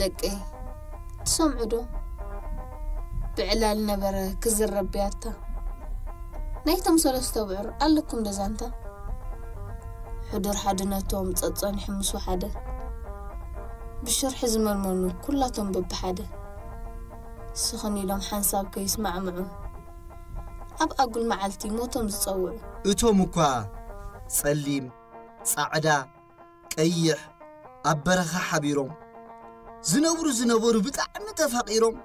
دقي تسمعدو بعلال نبره كزر ربياتا نيتم سلسته بعر قالكم دزانتا حضر حدناتهم تصصن حمسو حدا بالشرح زمرمنو كلاتهم ببحدا سخني لهم حنساب كيسمع معهم أب أقول معلتي موتهم زصوع اتومكوا صليم صعدا قيح أبرخ حبيرهم زنبرو بطعم تفقيرهم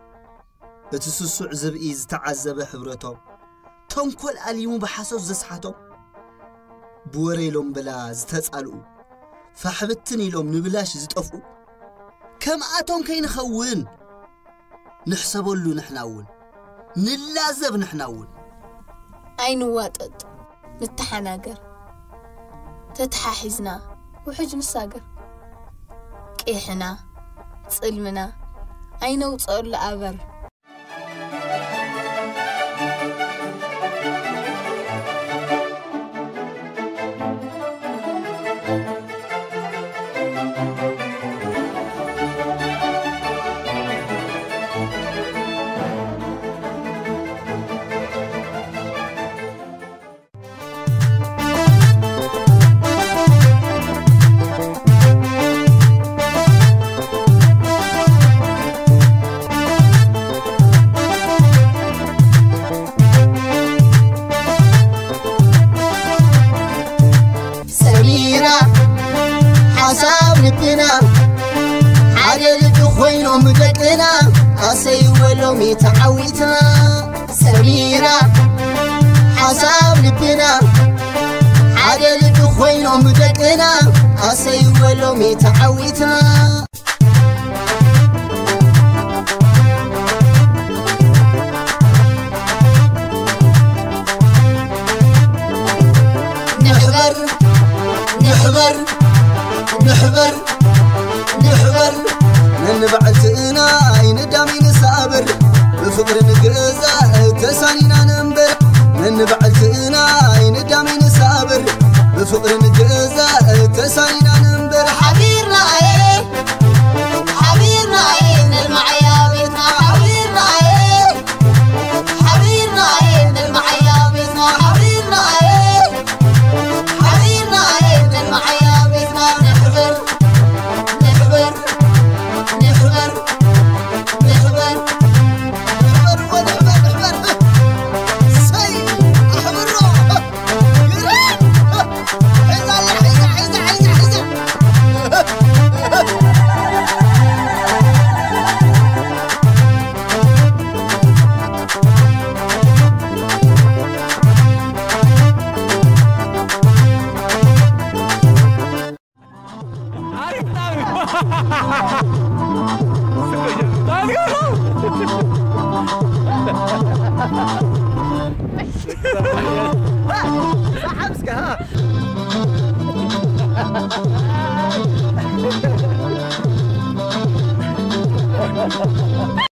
اتسسع زبئي زتعذب حبرتهم تنكل أليمو بحسب زسحتهم بوري لهم بلا زتسألوا فحبتني لهم نبلاش زتقفوا كم آتهم كي نخون نحسبوا له نحناون نلازب نحناون أين واتد نتحناقر تتحاحزنا وحج نساقر كيحنا صلمنا أين وصور لأبر سيولومي تعويتنا سميرة حساب لبنا عدل بخوينو مدقنا سيولومي تعويتنا نحبر من بعتنا عين دامي نسابر بفقر نقزا تسانينا ننبر من بعتنا عين دامي نسابر بفقر نقزا تسانينا ننبر حبيرنا ايه نلمعيا بيتنا حبيرنا ايه نلمعيا بيتنا حبيرنا ايه نلمعيا بيتنا نحبر Ha ha ha ha!